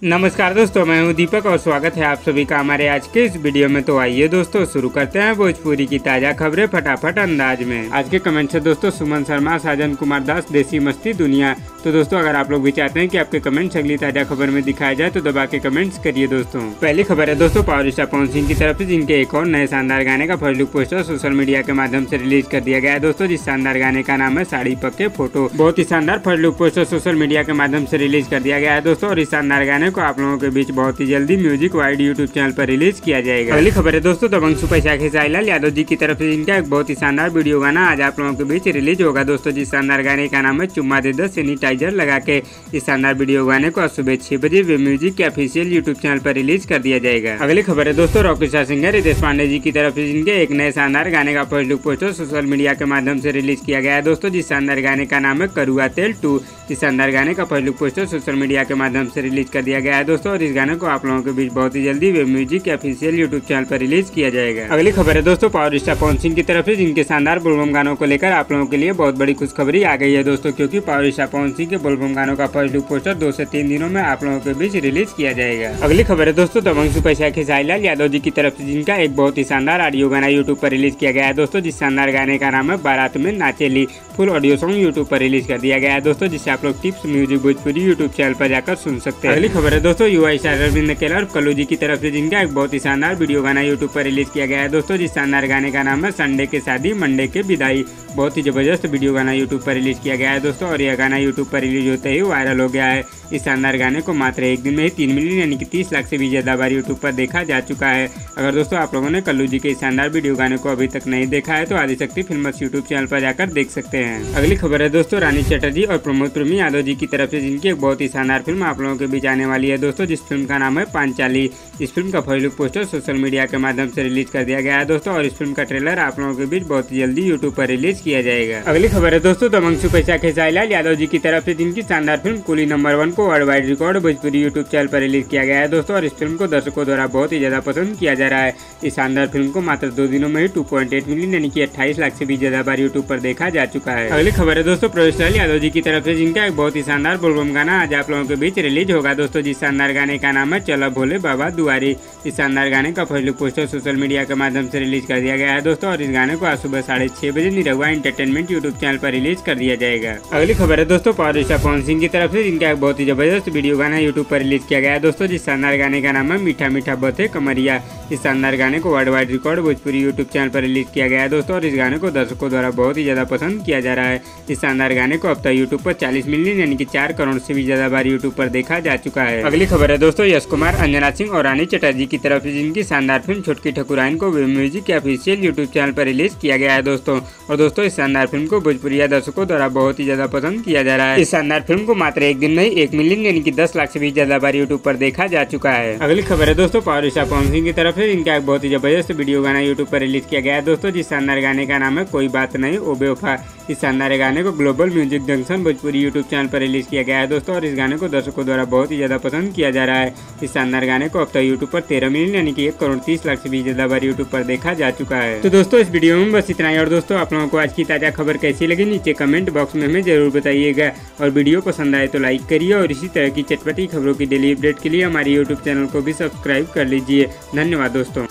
नमस्कार दोस्तों, मैं हूं दीपक और स्वागत है आप सभी का हमारे आज के इस वीडियो में। तो आइए दोस्तों शुरू करते हैं भोजपुरी की ताज़ा खबरें फटाफट अंदाज में। आज के कमेंट है दोस्तों सुमन शर्मा, साजन कुमार दास, देसी मस्ती दुनिया। तो दोस्तों अगर आप लोग भी चाहते हैं कि आपके कमेंट्स अगली ताज़ा खबर में दिखाया जाए तो दबा के कमेंट्स करिए दोस्तों। पहली खबर है दोस्तों पावर स्टार पवन सिंह की तरफ से, जिनके एक और नए शानदार गाने का first look poster social media के माध्यम से रिलीज कर दिया गया है दोस्तों। जिस शानदार गाने का नाम है साड़ी पक्के फोटो। बहुत ही शानदार first look poster social media के माध्यम से रिलीज कर दिया गया है दोस्तों। और इस शानदार गाने को आप लोगों के बीच बहुत ही जल्दी म्यूजिक वाइड यूट्यूब चैनल पर रिलीज किया जाएगा। अगली खबर है दोस्तों दबंग सुपर स्टार खेसारी यादव जी की तरफ से, जिनका एक बहुत ही शानदार वीडियो गाना आज आप लोगों के बीच रिलीज होगा दोस्तों। जिस शानदार गाने का नाम है चुम्मा दे दो सैनिटाइजर लगा के। इस शानदार वीडियो गाने को आज सुबह 6 बजे वे म्यूजिक के ऑफिशियल यूट्यूब चैनल पर रिलीज कर दिया जाएगा। अगली खबर है दोस्तों रॉकस्टार सिंगर रितेश पांडे जी की तरफ से, जिनके एक नए शानदार गाने का first look poster social media के माध्यम से रिलीज किया गया है दोस्तों। जिस शानदार गाने का नाम है करुआ तेल 2। इस शानदार गाने का first look poster social media के माध्यम से रिलीज कर दिया गया है दोस्तों। और इस गाने को आप लोगों के बीच बहुत ही जल्दी वेब म्यूजिक के ऑफिशियल यूट्यूब चैनल पर रिलीज किया जाएगा। अगली खबर है दोस्तों पावर स्टार पवन सिंह की तरफ से, जिनके शानदार बोलबम गानों को लेकर आप लोगों के लिए बहुत बड़ी खुशखबरी आ गई है दोस्तों। क्योंकि पावर स्टार पवन सिंह के बोलबम गानों का फर्स्ट लुक पोस्टर 2 से 3 दिनों में आप लोगों के बीच रिलीज किया जाएगा। अगली खबर है दोस्तों दबंग सुपर स्टार खेसारी यादव जी की तरफ से, जिनका एक बहुत ही शानदार ऑडियो गाना यूट्यूब पर रिलीज किया गया है दोस्तों। जिस शानदार गाने का नाम है बारात में नाचेली। फुल ऑडियो सॉन्ग यूट्यूब पर रिलीज कर दिया गया है दोस्तों, जिससे आप लोग tips music Bhojpuri YouTube channel पर जाकर सुन सकते हैं। अगली खबर है दोस्तों युवा स्टार अरविंद केला और कल्लू जी की तरफ से, जिनका एक बहुत ही शानदार वीडियो गाना यूट्यूब पर रिलीज किया गया है दोस्तों। जिस शानदार गाने का नाम है संडे के शादी मंडे के विदाई। बहुत ही जबरदस्त वीडियो गाना यूट्यूब पर रिलीज किया गया है दोस्तों। और यह गाना यूट्यूब पर रिलीज होते ही वायरल हो गया है। इस शानदार गाने को मात्र एक दिन में ही 3 मिलियन यानी कि 30 लाख से भी ज्यादा बार यूट्यूब पर देखा जा चुका है। अगर दोस्तों आप लोगों ने कल्लू जी के शानदार वीडियो गाने को अभी तक नहीं देखा है तो आदिशक्ति फिल्म्स यूट्यूब चैनल पर जाकर देख सकते हैं। अगली खबर है दोस्तों रानी चटर्जी और प्रमोद प्रेमी यादव जी की तरफ से, जिनकी एक बहुत ही शानदार फिल्म आप लोगों के बीच आने वाली है दोस्तों। जिस फिल्म का नाम है पांचाली। इस फिल्म का first look poster social media के माध्यम से रिलीज कर दिया गया है दोस्तों। और इस फिल्म का ट्रेलर आप लोगों के बीच बहुत ही जल्दी यूट्यूब पर रिलीज किया जाएगा। अगली खबर है दोस्तों दबंग सुपर स्टार खेसारी यादव जी की तरफ से, जिनकी शानदार फिल्म कुली नंबर 1 को world wide record Bhojpuri YouTube channel पर रिलीज किया गया है दोस्तों। और इस फिल्म को दर्शकों द्वारा बहुत ही ज्यादा पसंद किया जा रहा है। इस शानदार फिल्म को मात्र 2 दिनों में ही 2.8 मिलियन यानी कि 28 लाख से भी ज्यादा बार यूट्यूब पर देखा जा चुका है। अगली खबर है दोस्तों प्रोफेसर यादव जी की तरफ से, जिनका एक बहुत ही शानदार बोलबम गाना आज आप लोगों के बीच रिलीज होगा दोस्तों। जिस शानदार गाने का नाम है चलो भोले बाबा दुआरी। इस शानदार गाने का first look poster social media के माध्यम से रिलीज कर दिया गया है दोस्तों। और इस गाने को आज सुबह 6:30 बजे निरहुआ एंटरटेनमेंट यूट्यूब चैनल पर रिलीज कर दिया जाएगा। अगली खबर है दोस्तों पावर स्टार पवन सिंह की तरफ से, जिनका एक बहुत ही जबरदस्त वीडियो गाना यूट्यूब पर रिलीज किया गया है दोस्तों। जिस शानदार गाने का नाम है मीठा मीठा बथे कमरिया। इस शानदार गाने को world wide record Bhojpuri YouTube channel पर रिलीज किया गया है दोस्तों। और इस गाने को दर्शकों द्वारा बहुत ही ज्यादा पसंद किया जा रहा है। इस शानदार गाने को अब तक यूट्यूब पर 40 मिलियन यानी कि 4 करोड़ से भी ज्यादा बार यूट्यूब पर देखा जा चुका है। अगली खबर है दोस्तों यश कुमार, अंजना सिंह और रानी चटर्जी की तरफ से, जिनकी शानदार फिल्म छोटकी ठकुराइन को वेब म्यूजिक के ऑफिशियल यूट्यूब चैनल पर रिलीज किया गया है दोस्तों। और दोस्तों इस शानदार फिल्म को भोजपुरिया दर्शकों द्वारा बहुत ही ज्यादा पसंद किया जा रहा है। इस शानदार फिल्म को मात्र एक दिन में 1 मिलियन यानी कि 10 लाख से भी ज्यादा बार यूट्यूब पर देखा जा चुका है। अगली खबर है दोस्तों पावर स्टार पवन सिंह की तरफ से, जिनका एक बहुत ही जबरदस्त वीडियो गाना यूट्यूब पर रिलीज किया गया है दोस्तों। जिस शानदार गाने का नाम है कोई बात नहीं ओ बेवफा। इस शानदार गाने को global music junction Bhojpuri YouTube channel पर रिलीज किया गया है दोस्तों। और इस गाने को दर्शकों द्वारा बहुत ही ज्यादा पसंद किया जा रहा है। इस शानदार गाने को अब तक यूट्यूब पर 13 मिलियन यानी कि 1 करोड़ 30 लाख से भी ज्यादा बार यूट्यूब पर देखा जा चुका है। तो दोस्तों इस वीडियो में बस इतना ही। और दोस्तों आप लोगों को आज की ताजा खबर कैसी लगी नीचे कमेंट बॉक्स में हमें जरूर बताइएगा। और वीडियो पसंद आए तो लाइक करिए। और इसी तरह की चटपटी खबरों की डेली अपडेट के लिए हमारे यूट्यूब चैनल को भी सब्सक्राइब कर लीजिए। धन्यवाद दोस्तों।